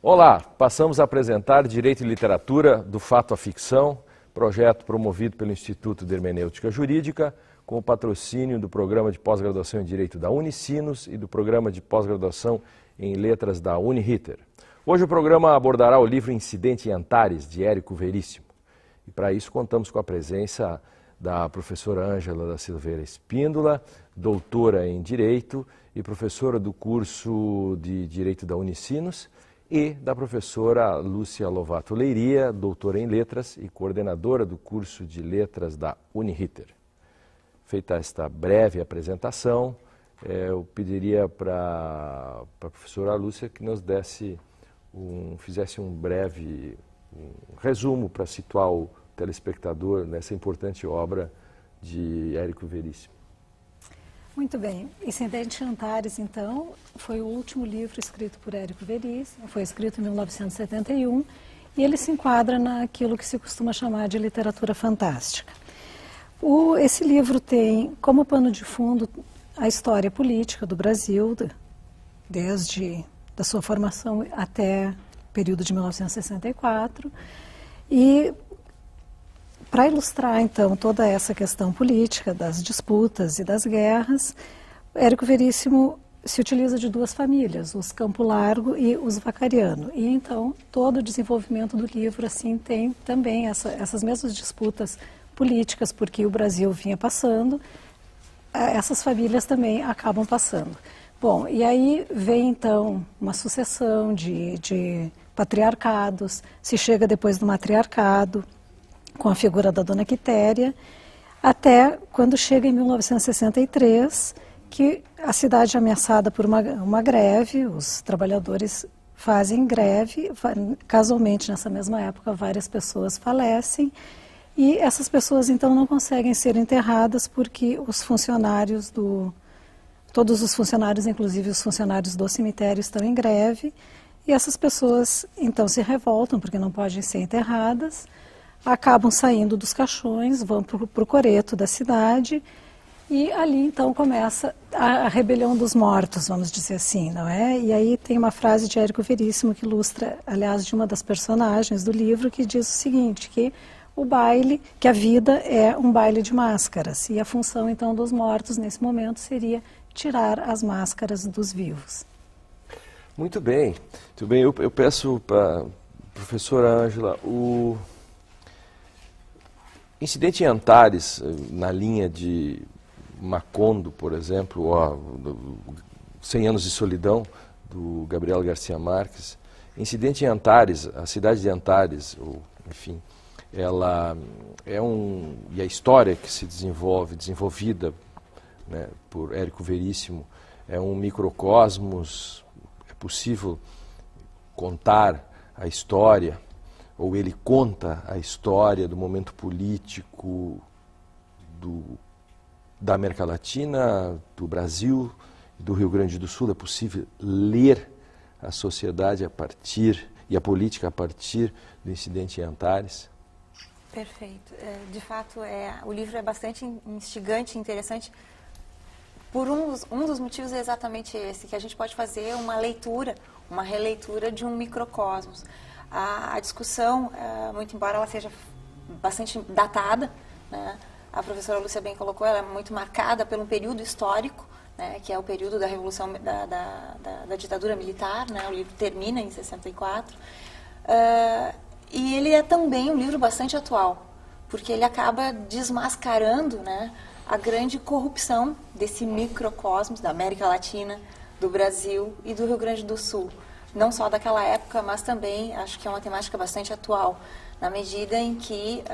Olá, passamos a apresentar Direito e Literatura, do Fato à Ficção, projeto promovido pelo Instituto de Hermenêutica Jurídica, com o patrocínio do Programa de Pós-Graduação em Direito da Unicinos e do Programa de Pós-Graduação em Letras da Uniriter. Hoje o programa abordará o livro Incidente em Antares, de Érico Veríssimo. E para isso contamos com a presença da professora Ângela da Silveira Espíndola, doutora em Direito e professora do curso de Direito da Unicinos, e da professora Lúcia Lovato Leiria, doutora em Letras e coordenadora do curso de Letras da Uniriter. Feita esta breve apresentação, eu pediria para a professora Lúcia que nos fizesse um breve resumo para situar o telespectador nessa importante obra de Érico Veríssimo. Muito bem. Incidente em Antares, então, foi o último livro escrito por Érico Veríssimo, foi escrito em 1971, e ele se enquadra naquilo que se costuma chamar de literatura fantástica. Esse livro tem como pano de fundo a história política do Brasil, desde da sua formação até o período de 1964, e para ilustrar, então, toda essa questão política, das disputas e das guerras, Érico Veríssimo se utiliza de duas famílias, os Campo Largo e os Vacariano. E, então, todo o desenvolvimento do livro assim, tem também essas mesmas disputas políticas, porque o Brasil vinha passando, essas famílias também acabam passando. Bom, e aí vem, então, uma sucessão de patriarcados, se chega depois do matriarcado, com a figura da Dona Quitéria, até quando chega em 1963, que a cidade é ameaçada por uma greve, os trabalhadores fazem greve, casualmente nessa mesma época várias pessoas falecem, e essas pessoas então não conseguem ser enterradas porque os funcionários todos os funcionários, inclusive os funcionários do cemitério, estão em greve, e essas pessoas então se revoltam porque não podem ser enterradas, acabam saindo dos caixões, vão para o coreto da cidade, e ali então começa a rebelião dos mortos, vamos dizer assim, não é? E aí tem uma frase de Érico Veríssimo que ilustra, aliás, de uma das personagens do livro, que diz o seguinte, que a vida é um baile de máscaras, e a função então dos mortos nesse momento seria tirar as máscaras dos vivos. Muito bem. Eu peço para a professora Ângela, o Incidente em Antares, na linha de Macondo, por exemplo, ou 100 Anos de Solidão, do Gabriel Garcia Marques. Incidente em Antares, a cidade de Antares, enfim, ela é e a história que se desenvolvida, né, por Érico Veríssimo, é um microcosmos. É possível contar a história, ou ele conta a história do momento político da América Latina, do Brasil e do Rio Grande do Sul. É possível ler a sociedade e a política a partir do Incidente em Antares? Perfeito. De fato, o livro é bastante instigante e interessante. Por um dos motivos é exatamente esse, que a gente pode fazer uma releitura de um microcosmos. A discussão, muito embora ela seja bastante datada, né, a professora Lúcia bem colocou, ela é muito marcada por um período histórico, né, que é o período da Revolução, da ditadura militar, né, o livro termina em 64, e ele é também um livro bastante atual, porque ele acaba desmascarando, né, a grande corrupção desse microcosmos da América Latina, do Brasil e do Rio Grande do Sul. Não só daquela época, mas também acho que é uma temática bastante atual, na medida em que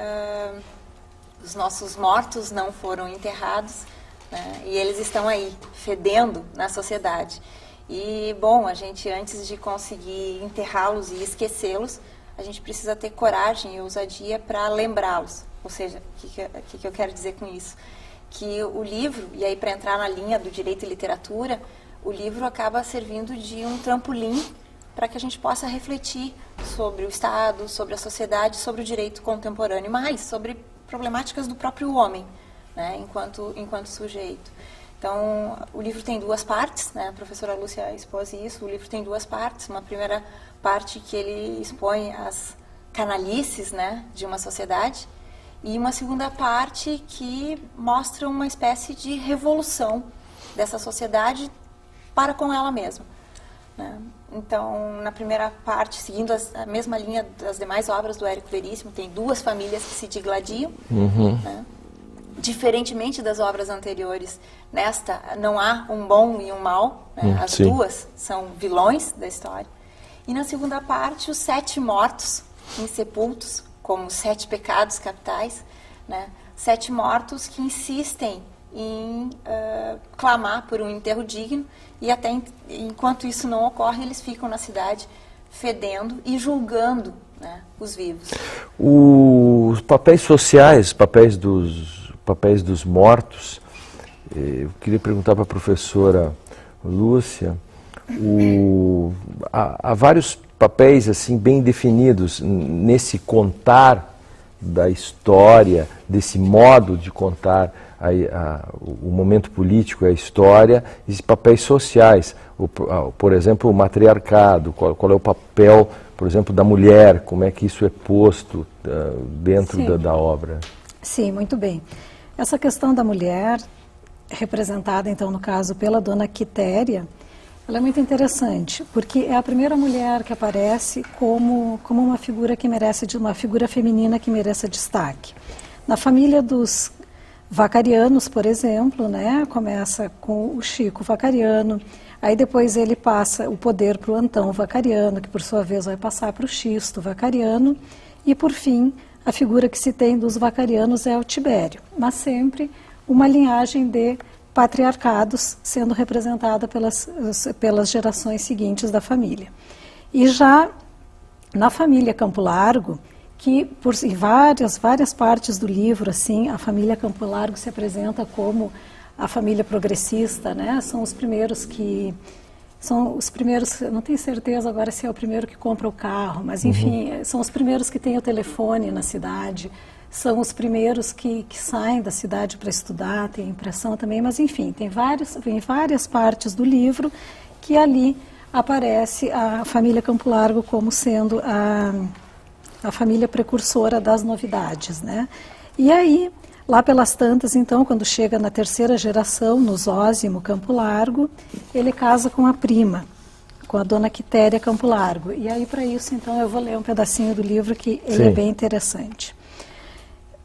os nossos mortos não foram enterrados, né, e eles estão aí, fedendo na sociedade. E, bom, a gente, antes de conseguir enterrá-los e esquecê-los, a gente precisa ter coragem e ousadia para lembrá-los. Ou seja, o que eu quero dizer com isso? Que o livro, e aí para entrar na linha do direito e literatura, o livro acaba servindo de um trampolim para que a gente possa refletir sobre o Estado, sobre a sociedade, sobre o direito contemporâneo, mas sobre problemáticas do próprio homem, né, enquanto sujeito. Então, o livro tem duas partes, né, a professora Lúcia expôs isso, o livro tem duas partes, uma primeira parte que ele expõe as canalices, né, de uma sociedade, e uma segunda parte que mostra uma espécie de revolução dessa sociedade para com ela mesma, né? Então, na primeira parte, seguindo a mesma linha das demais obras do Érico Veríssimo, tem duas famílias que se digladiam, né? Diferentemente das obras anteriores, nesta não há um bom e um mal, né? As duas são vilões da história. E na segunda parte, os 7 mortos insepultos, como os 7 pecados capitais, né? 7 mortos que insistem em clamar por um enterro digno, e até enquanto isso não ocorre, eles ficam na cidade fedendo e julgando, né, os vivos. Os papéis sociais, papéis dos mortos, eu queria perguntar para a professora Lúcia, há vários papéis assim bem definidos nesse contar da história, desse modo de contar o momento político, a história, e papéis sociais. Por exemplo, o matriarcado, qual é o papel, por exemplo, da mulher, como é que isso é posto dentro da obra? Sim, muito bem. Essa questão da mulher, representada então no caso pela dona Quitéria, ela é muito interessante, porque é a primeira mulher que aparece como uma figura uma figura feminina que mereça destaque. Na família dos Vacarianos, por exemplo, né, começa com o Chico Vacariano, aí depois ele passa o poder para o Antão Vacariano, que por sua vez vai passar para o Xisto Vacariano, e por fim, a figura que se tem dos Vacarianos é o Tibério, mas sempre uma linhagem de patriarcados sendo representada pelas gerações seguintes da família. E já na família Campo Largo, que em várias partes do livro, assim, a família Campo Largo se apresenta como a família progressista, né? São os primeiros, não tenho certeza agora se é o primeiro que compra o carro, mas enfim, são os primeiros que têm o telefone na cidade, são os primeiros que saem da cidade para estudar, tem impressão também, mas enfim, tem várias partes do livro que ali aparece a família Campo Largo como sendo a família precursora das novidades, né? E aí, lá pelas tantas, então, quando chega na terceira geração, no Zósimo Campo Largo, ele casa com a prima, com a dona Quitéria Campo Largo. E aí, para isso, então, eu vou ler um pedacinho do livro que ele é bem interessante.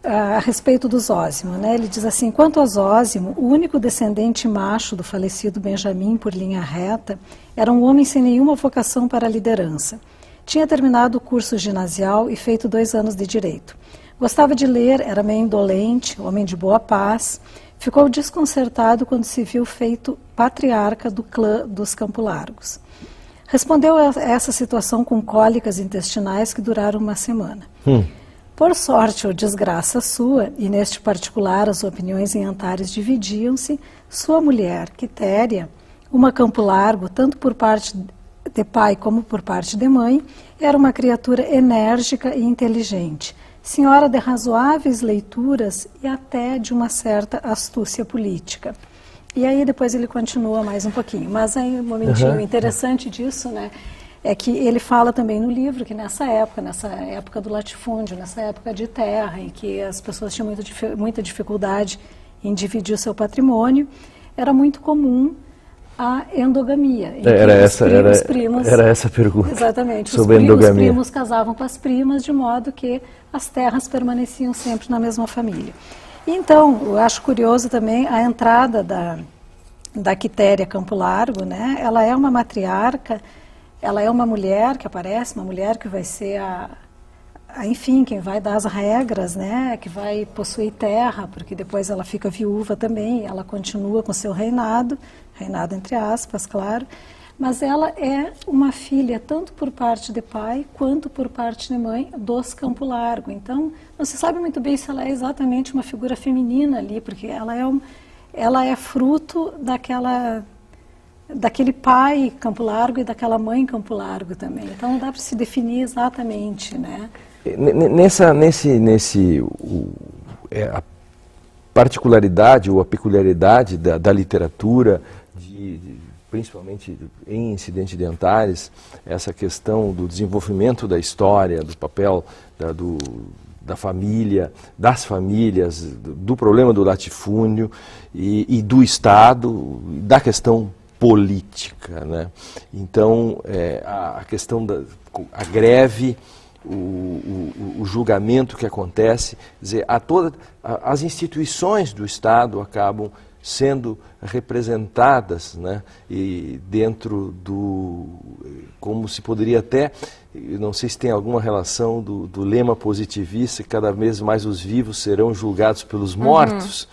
A respeito do Zósimo, né? Ele diz assim: quanto a Zósimo, o único descendente macho do falecido Benjamim por linha reta, era um homem sem nenhuma vocação para a liderança. Tinha terminado o curso ginasial e feito 2 anos de direito. Gostava de ler, era meio indolente, homem de boa paz. Ficou desconcertado quando se viu feito patriarca do clã dos Campo Largos. Respondeu a essa situação com cólicas intestinais que duraram 1 semana. Por sorte ou desgraça sua, e neste particular as opiniões em Antares dividiam-se, sua mulher, Quitéria, uma Campo Largo, tanto por parte de pai como por parte de mãe, era uma criatura enérgica e inteligente, senhora de razoáveis leituras e até de uma certa astúcia política. E aí depois ele continua mais um pouquinho, mas aí um momentinho interessante disso, né, é que ele fala também no livro que nessa época do latifúndio, nessa época de terra, em que as pessoas tinham muita dificuldade em dividir o seu patrimônio, era muito comum a endogamia. Era essa a pergunta. Exatamente. Sobre os primos casavam com as primas, de modo que as terras permaneciam sempre na mesma família. Então, eu acho curioso também a entrada da Quitéria Campo Largo, né? Ela é uma matriarca, ela é uma mulher que aparece, uma mulher que vai ser enfim, quem vai dar as regras, né? Que vai possuir terra, porque depois ela fica viúva também, ela continua com seu reinado entre aspas, claro, mas ela é uma filha tanto por parte de pai quanto por parte de mãe dos Campo Largo. Então, não se sabe muito bem se ela é exatamente uma figura feminina ali, porque ela é fruto daquele pai Campo Largo e daquela mãe Campo Largo também. Então, não dá para se definir exatamente, né? A particularidade ou a peculiaridade da literatura, principalmente em Incidente de Antares, essa questão do desenvolvimento da história, do papel da família, das famílias, do problema do latifúndio e do Estado, da questão política, né? Então, a questão a greve, o julgamento que acontece, quer dizer, as instituições do Estado acabam sendo representadas, né, e dentro como se poderia até, não sei se tem alguma relação do lema positivista, que cada vez mais os vivos serão julgados pelos mortos,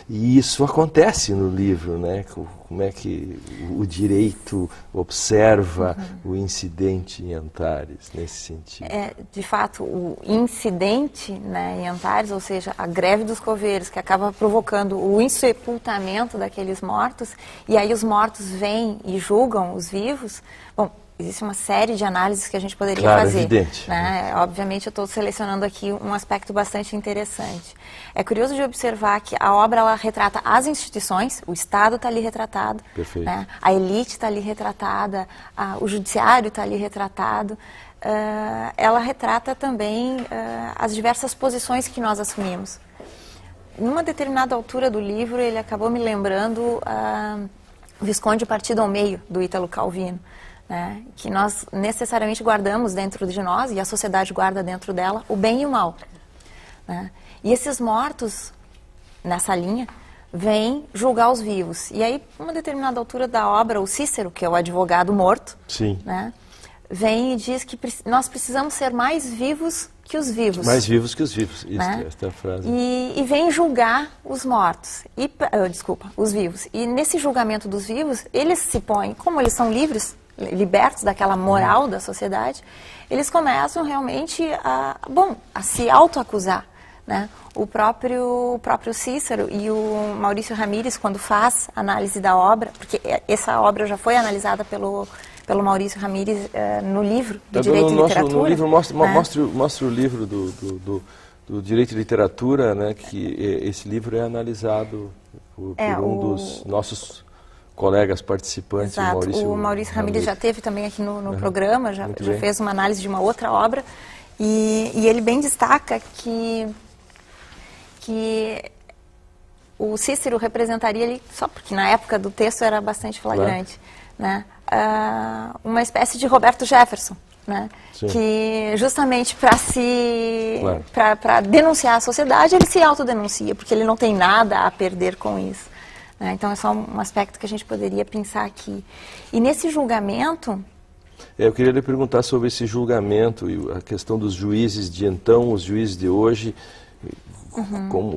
e isso acontece no livro, né, como é que o direito observa o incidente em Antares, nesse sentido. De fato, o incidente, né, em Antares, ou seja, a greve dos coveiros, que acaba provocando o insepultamento daqueles mortos, e aí os mortos vêm e julgam os vivos. Bom, existe uma série de análises que a gente poderia fazer. Evidente. Né? Obviamente, eu estou selecionando aqui um aspecto bastante interessante. É curioso de observar que a obra ela retrata as instituições, o Estado está ali retratado, né? A elite está ali retratada, o judiciário está ali retratado. Ela retrata também as diversas posições que nós assumimos. Numa determinada altura do livro, ele acabou me lembrando Visconde Partido ao Meio, do Ítalo Calvino, né? Que nós necessariamente guardamos dentro de nós, e a sociedade guarda dentro dela, o bem e o mal, né? E esses mortos, nessa linha, vêm julgar os vivos. E aí, numa determinada altura da obra, o Cícero, que é o advogado morto, né, vem e diz que nós precisamos ser mais vivos que os vivos. Mais vivos que os vivos, isso, né? Esta é a frase. E vem julgar os mortos, os vivos. E nesse julgamento dos vivos, eles se põem, como eles são livres, libertos daquela moral da sociedade, eles começam realmente a se autoacusar, né? O próprio Cícero e o Maurício Ramírez, quando faz análise da obra, porque essa obra já foi analisada pelo Maurício Ramírez no livro do Direito e Literatura. No livro, mostra o livro do Direito e Literatura, né, que esse livro é analisado por um dos nossos colegas participantes. Exato. O Maurício Ramírez já esteve também aqui no programa, já fez uma análise de uma outra obra, e ele bem destaca que o Cícero representaria ali, só porque na época do texto era bastante flagrante, né, uma espécie de Roberto Jefferson, né, que justamente para denunciar a sociedade, ele se autodenuncia, porque ele não tem nada a perder com isso. Né? Então é só um aspecto que a gente poderia pensar aqui. E nesse julgamento... Eu queria lhe perguntar sobre esse julgamento e a questão dos juízes de então, os juízes de hoje,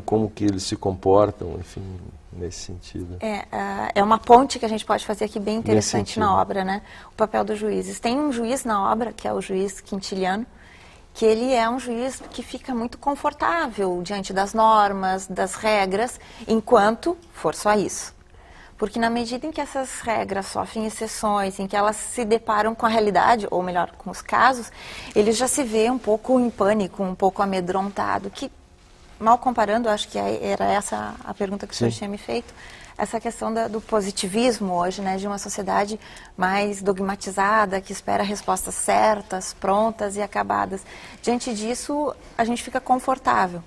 como que eles se comportam, enfim, nesse sentido. É uma ponte que a gente pode fazer aqui bem interessante na obra, né? O papel dos juízes. Tem um juiz na obra, que é o juiz Quintiliano, que ele é um juiz que fica muito confortável diante das normas, das regras, enquanto for só isso. Porque na medida em que essas regras sofrem exceções, em que elas se deparam com a realidade, ou melhor, com os casos, ele já se vê um pouco em pânico, um pouco amedrontado, que, mal comparando, acho que era essa a pergunta que o senhor tinha me feito, essa questão do positivismo hoje, né, de uma sociedade mais dogmatizada, que espera respostas certas, prontas e acabadas. Diante disso, a gente fica confortável.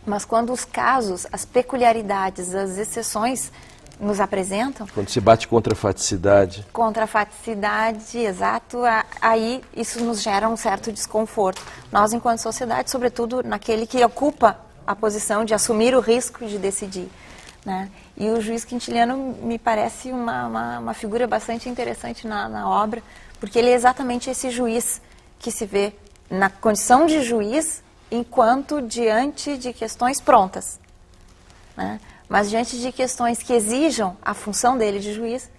Mas quando os casos, as peculiaridades, as exceções nos apresentam... Quando se bate contra a faticidade. Contra a faticidade, exato, aí isso nos gera um certo desconforto. Nós, enquanto sociedade, sobretudo naquele que ocupa a posição de assumir o risco de decidir, né? E o juiz Quintiliano me parece uma figura bastante interessante na obra, porque ele é exatamente esse juiz que se vê na condição de juiz enquanto diante de questões prontas, né? Mas diante de questões que exijam a função dele de juiz,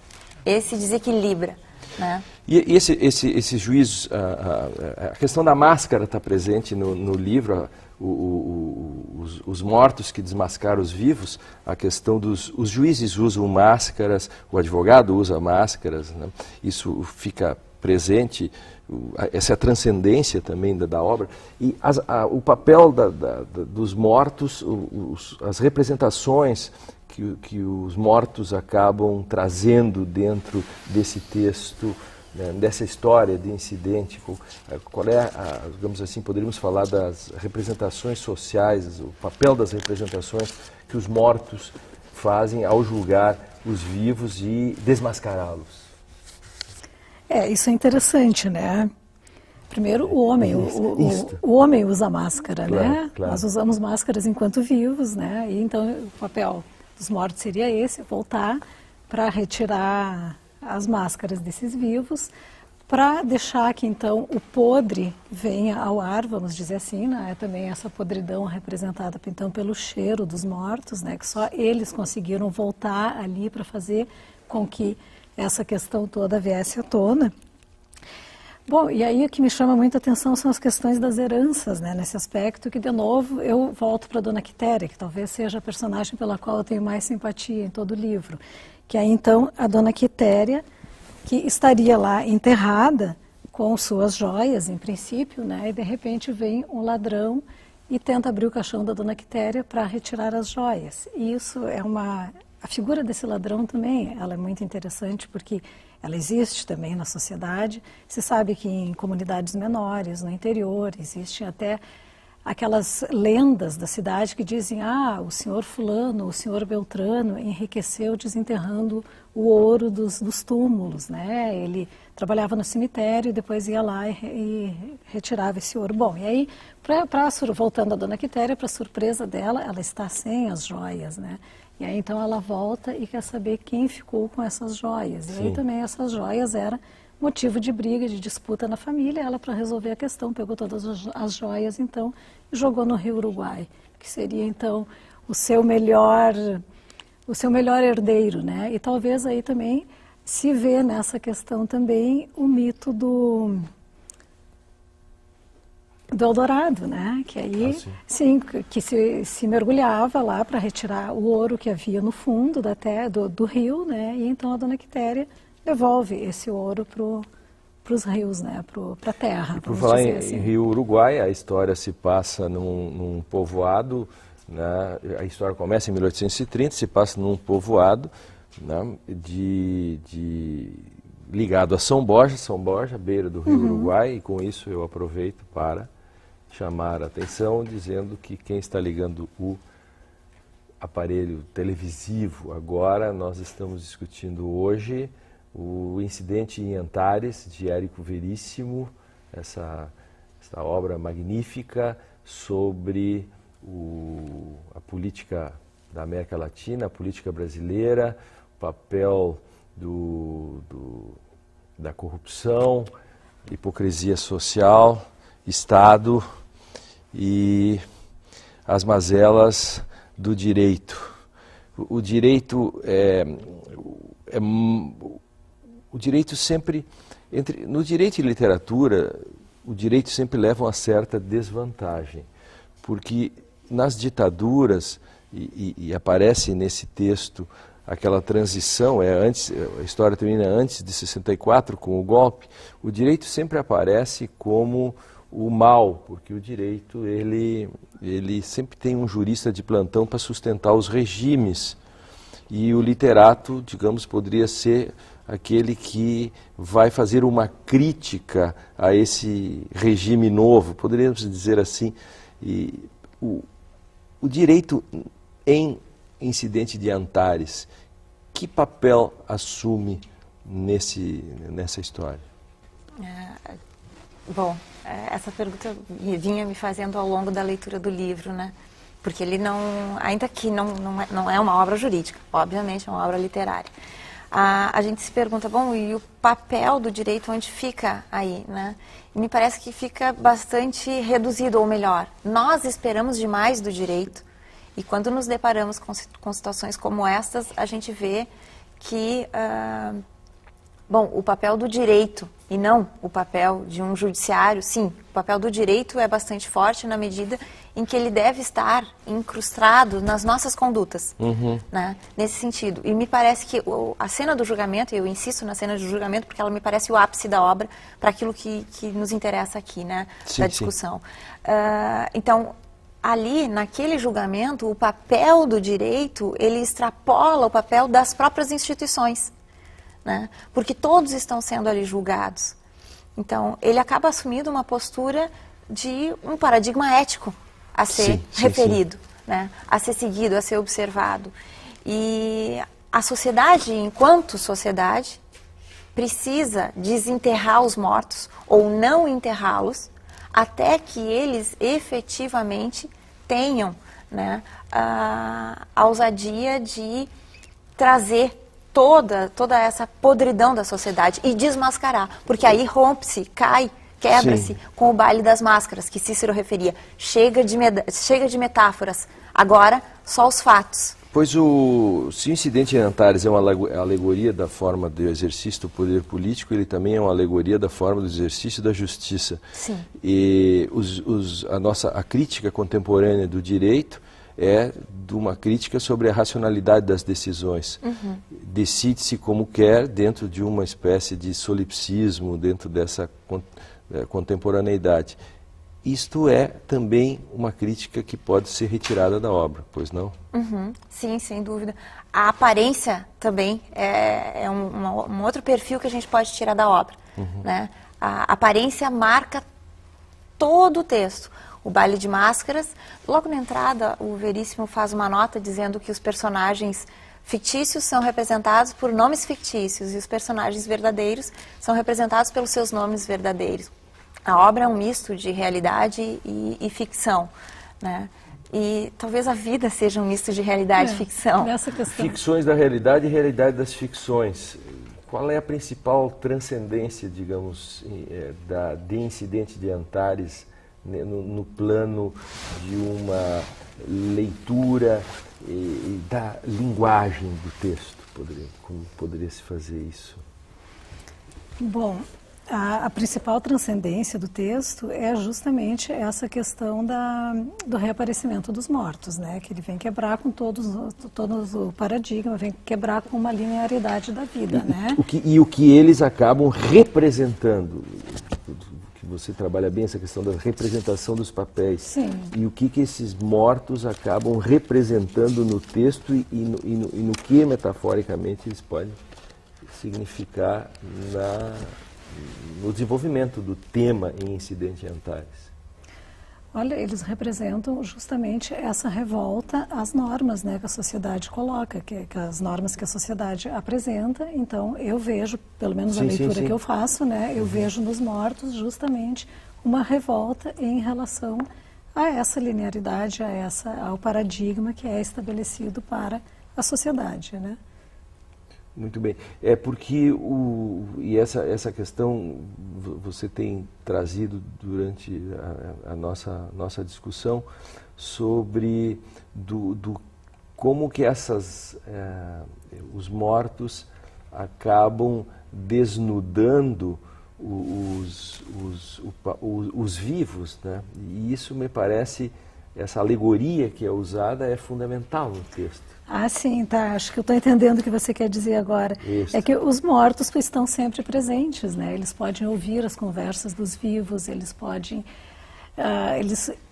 ele se desequilibra, né? E esse juiz, a questão da máscara está presente no livro, os mortos que desmascaram os vivos, a questão os juízes usam máscaras, o advogado usa máscaras, né? Isso fica presente, essa é a transcendência também da obra, e o papel dos mortos, as representações que os mortos acabam trazendo dentro desse texto, né, dessa história de incidente? Qual é, digamos assim, poderíamos falar das representações sociais, o papel das representações que os mortos fazem ao julgar os vivos e desmascará-los? Isso é interessante, né? Primeiro, o homem usa máscara, claro, né? Claro. Nós usamos máscaras enquanto vivos, né? E então o papel dos mortos seria esse, voltar para retirar as máscaras desses vivos, para deixar que então o podre venha ao ar, vamos dizer assim, né? Também essa podridão representada então pelo cheiro dos mortos, né? Que só eles conseguiram voltar ali para fazer com que essa questão toda viesse à tona. Bom, e aí o que me chama muita atenção são as questões das heranças, né, nesse aspecto, que de novo eu volto para a Dona Quitéria, que talvez seja a personagem pela qual eu tenho mais simpatia em todo o livro, que é então a Dona Quitéria, que estaria lá enterrada com suas joias, em princípio, né, e de repente vem um ladrão e tenta abrir o caixão da Dona Quitéria para retirar as joias. E isso é a figura desse ladrão também, ela é muito interessante porque ela existe também na sociedade. Se sabe que em comunidades menores, no interior, existem até aquelas lendas da cidade que dizem: ah, o senhor fulano, o senhor Beltrano enriqueceu desenterrando o ouro dos túmulos, né? Ele trabalhava no cemitério e depois ia lá e retirava esse ouro. Bom, e aí, voltando a Dona Quitéria, para surpresa dela, ela está sem as joias, né? E aí então ela volta e quer saber quem ficou com essas joias. Sim. E aí também essas joias eram motivo de briga, de disputa na família. Ela, para resolver a questão, pegou todas as joias então e jogou no Rio Uruguai, que seria então o seu melhor herdeiro, né? E talvez aí também se vê nessa questão também o mito do Eldorado, né? Que aí, sim, que se mergulhava lá para retirar o ouro que havia no fundo do rio, né? E então a Dona Quitéria devolve esse ouro para os rios, né? Para a terra. E por falar em Rio Uruguai, a história se passa num povoado, né? A história começa em 1830, se passa num povoado, né? Ligado a São Borja, beira do Rio Uruguai, e com isso eu aproveito para chamar a atenção, dizendo que quem está ligando o aparelho televisivo agora, nós estamos discutindo hoje o incidente em Antares, de Érico Veríssimo, essa obra magnífica sobre a política da América Latina, a política brasileira, o papel da corrupção, hipocrisia social, Estado e as mazelas do direito. O direito sempre, no direito e literatura, o direito sempre leva uma certa desvantagem, porque nas ditaduras, e aparece nesse texto aquela transição, a história termina antes de 64 com o golpe, o direito sempre aparece como o mal, porque o direito ele sempre tem um jurista de plantão para sustentar os regimes, e o literato, digamos, poderia ser aquele que vai fazer uma crítica a esse regime novo, poderíamos dizer assim. E o direito em Incidente de Antares, que papel assume nessa história? Bom, essa pergunta vinha me fazendo ao longo da leitura do livro, né? Porque ele ainda que não é uma obra jurídica, obviamente é uma obra literária. A gente se pergunta, bom, e o papel do direito onde fica aí, né? E me parece que fica bastante reduzido, ou melhor, nós esperamos demais do direito, e quando nos deparamos com situações como estas, a gente vê que, bom, o papel do direito e não o papel de um judiciário, sim, o papel do direito é bastante forte na medida em que ele deve estar incrustado nas nossas condutas, né, nesse sentido. E me parece que a cena do julgamento, e eu insisto na cena do julgamento porque ela me parece o ápice da obra para aquilo que nos interessa aqui, né, da discussão. Então, ali, naquele julgamento, o papel do direito, ele extrapola o papel das próprias instituições, né? Porque todos estão sendo ali julgados. Então, ele acaba assumindo uma postura de um paradigma ético a ser referido, né? A ser seguido, a ser observado. E a sociedade, enquanto sociedade, precisa desenterrar os mortos ou não enterrá-los até que eles efetivamente tenham, né, a ousadia de trazer toda essa podridão da sociedade e desmascarar, porque aí rompe-se, cai, quebra-se com o baile das máscaras, que Cícero referia. Chega de metáforas, agora só os fatos. Pois se o incidente em Antares é uma alegoria da forma do exercício do poder político, ele também é uma alegoria da forma do exercício da justiça. Sim. E a crítica contemporânea do direito é de uma crítica sobre a racionalidade das decisões. Decide-se como quer dentro de uma espécie de solipsismo, dentro dessa contemporaneidade. Isto é também uma crítica que pode ser retirada da obra, pois não? Sim, sem dúvida. A aparência também é um outro perfil que a gente pode tirar da obra, né? A aparência marca todo o texto. O baile de máscaras, logo na entrada, o Veríssimo faz uma nota dizendo que os personagens fictícios são representados por nomes fictícios e os personagens verdadeiros são representados pelos seus nomes verdadeiros. A obra é um misto de realidade e ficção, né? E talvez a vida seja um misto de realidade e ficção. Nessa questão. Ficções da realidade e realidade das ficções. Qual é a principal transcendência, digamos, de Incidente de Antares no plano de uma leitura da linguagem do texto? Como poderia se fazer isso? Bom, a principal transcendência do texto é justamente essa questão do reaparecimento dos mortos, né? Que ele vem quebrar com todos o paradigma, vem quebrar com uma linearidade da vida, né? O que eles acabam representando, que você trabalha bem essa questão da representação dos papéis. Sim. E o que esses mortos acabam representando no texto e no que metaforicamente eles podem significar no desenvolvimento do tema em Incidente em Antares. Olha, eles representam justamente essa revolta às normas, né, que a sociedade coloca, que as normas que a sociedade apresenta. Então, eu vejo, pelo menos a leitura que eu faço, né, eu vejo nos mortos justamente uma revolta em relação a essa linearidade, ao paradigma que é estabelecido para a sociedade, né? Muito bem. É porque essa questão você tem trazido durante a nossa discussão sobre como que os mortos acabam desnudando os vivos, né? E isso me parece, essa alegoria que é usada é fundamental no texto. Ah, sim, tá. Acho que eu estou entendendo o que você quer dizer agora. Isso. É que os mortos estão sempre presentes, né? Eles podem ouvir as conversas dos vivos, eles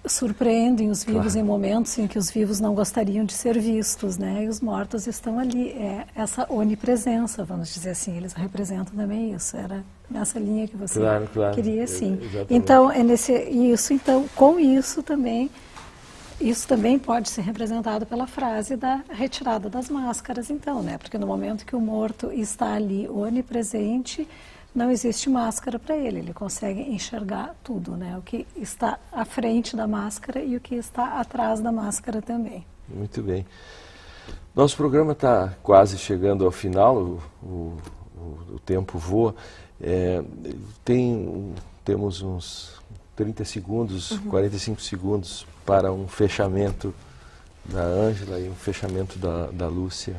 surpreendem os vivos em momentos em que os vivos não gostariam de ser vistos, né? E os mortos estão ali. É essa onipresença, vamos dizer assim. Eles representam também isso. Era nessa linha que você queria, sim. Então, com isso também... Isso também pode ser representado pela frase da retirada das máscaras, então, né? Porque no momento que o morto está ali onipresente, não existe máscara para ele. Ele consegue enxergar tudo, né? O que está à frente da máscara e o que está atrás da máscara também. Muito bem. Nosso programa está quase chegando ao final, o tempo voa. Temos uns 30 segundos, 45 segundos para um fechamento da Ângela e um fechamento da Lúcia.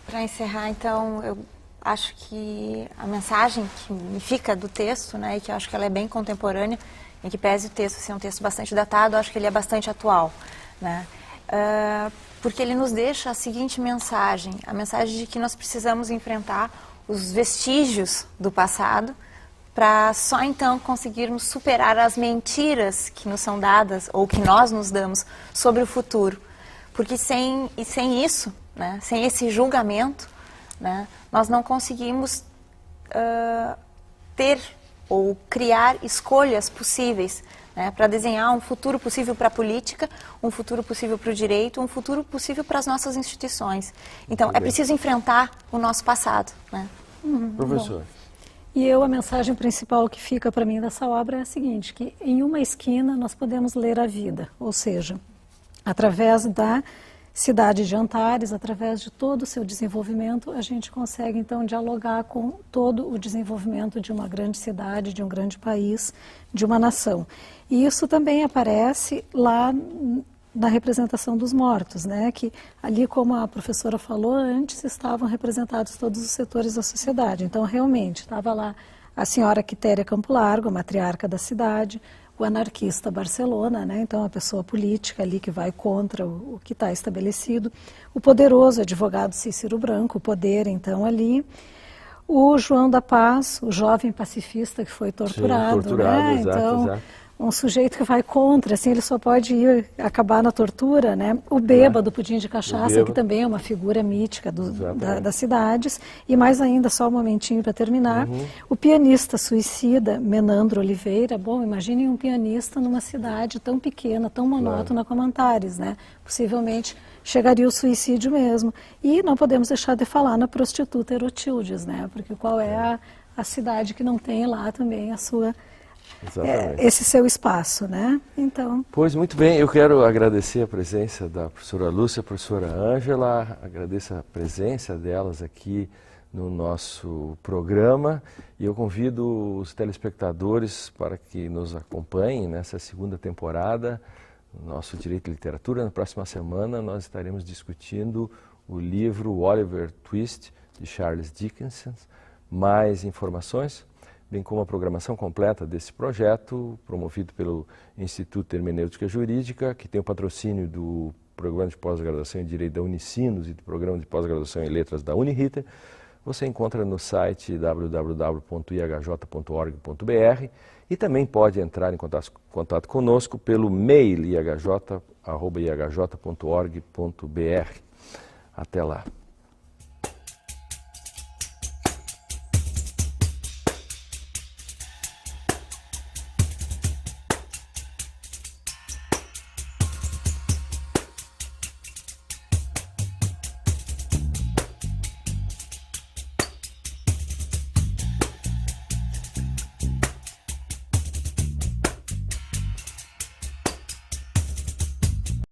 Para encerrar, então, eu acho que a mensagem que me fica do texto, né, e que eu acho que ela é bem contemporânea, em que pese o texto ser um texto bastante datado, eu acho que ele é bastante atual, né? Porque ele nos deixa a seguinte mensagem, a mensagem de que nós precisamos enfrentar os vestígios do passado para só então conseguirmos superar as mentiras que nos são dadas ou que nós nos damos sobre o futuro. Porque sem isso, né, sem esse julgamento, né, nós não conseguimos ter ou criar escolhas possíveis, né, para desenhar um futuro possível para a política, um futuro possível para o direito, um futuro possível para as nossas instituições. Então, é preciso enfrentar o nosso passado. Né? Professor. E a mensagem principal que fica para mim dessa obra é a seguinte, que em uma esquina nós podemos ler a vida, ou seja, através da cidade de Antares, através de todo o seu desenvolvimento, a gente consegue então dialogar com todo o desenvolvimento de uma grande cidade, de um grande país, de uma nação. E isso também aparece lá na representação dos mortos, né? Que ali, como a professora falou antes, estavam representados todos os setores da sociedade. Então, realmente, estava lá a senhora Quitéria Campo Largo, a matriarca da cidade, o anarquista Barcelona, né? Então a pessoa política ali que vai contra o que está estabelecido, o poderoso advogado Cícero Branco, o poder então ali, o João da Paz, o jovem pacifista que foi torturado, né? Exato, então exato. Um sujeito que vai contra, assim, ele só pode acabar na tortura, né? O bêbado, pudim de cachaça, que também é uma figura mítica das cidades. E mais ainda, só um momentinho para terminar, o pianista suicida, Menandro Oliveira. Bom, imaginem um pianista numa cidade tão pequena, tão monótona como Antares, né? Possivelmente chegaria o suicídio mesmo. E não podemos deixar de falar na prostituta Herotildes, né? Porque qual é a cidade que não tem lá também a sua... esse seu espaço, né? Então... Pois, muito bem, eu quero agradecer a presença da professora Lúcia, professora Ângela, agradeço a presença delas aqui no nosso programa e eu convido os telespectadores para que nos acompanhem nessa segunda temporada do nosso Direito e Literatura. Na próxima semana nós estaremos discutindo o livro Oliver Twist, de Charles Dickens. Mais informações, bem como a programação completa desse projeto, promovido pelo Instituto de Hermenêutica Jurídica, que tem o patrocínio do Programa de Pós-Graduação em Direito da Unicinos e do Programa de Pós-Graduação em Letras da Uniriter, você encontra no site www.ihj.org.br e também pode entrar em contato conosco pelo mail ihj.org.br. Até lá.